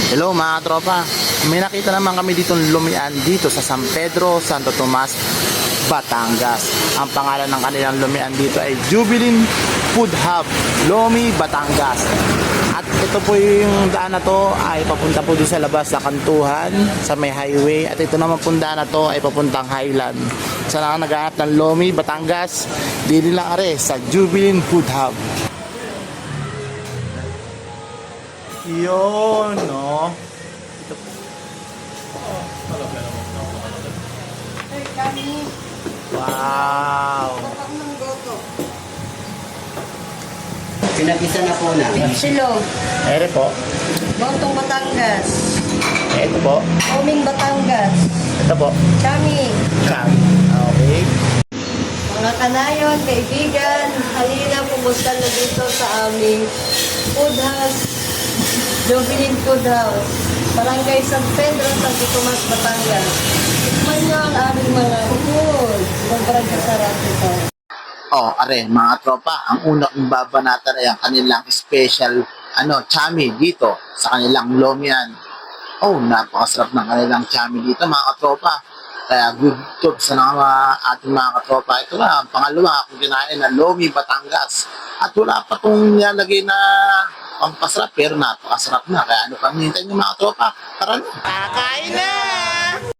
Hello mga tropa, may nakita naman kami dito lumian dito sa San Pedro, Santo Tomas, Batangas. Ang pangalan ng kanilang lumian dito ay Jubilin Food Hub, Lomi, Batangas. At ito po yung daan na to ay papunta po doon sa labas sa Kantuhan, sa may highway. At ito naman po daan na to ay papuntang Highland. Sa naghahanap ng Lomi, Batangas, dili lang are sa Jubilin Food Hub. Yun, no? Wow! Pinagisa na po na. Silog, Ere po. Botong Batangas, Ito po. Oming Batangas, Ito po. kami, Cam. Okay. mga kanayon, kaibigan, halina pumunta na dito sa aming food house, Jubilin Food House, Barangay San Pedro, Santo Tomas, Batangas. Tikman nyo ang aming mga food. Sobrang sarap ito. Oh, are, mga tropa, ang unang babanatan ay ang kanilang special, chami dito sa kanilang lomian. Oh, napakasarap ng kanilang chami dito, mga tropa. Kaya good job sa ating mga katropa. Ito na, ang pangalawa kung kinain na Lomi, Batangas. At wala pa itong nilalagay na pampasarap, pero napakasarap na. Kaya ano pang hintayin yung mga tropa? Tara na! Kakain na!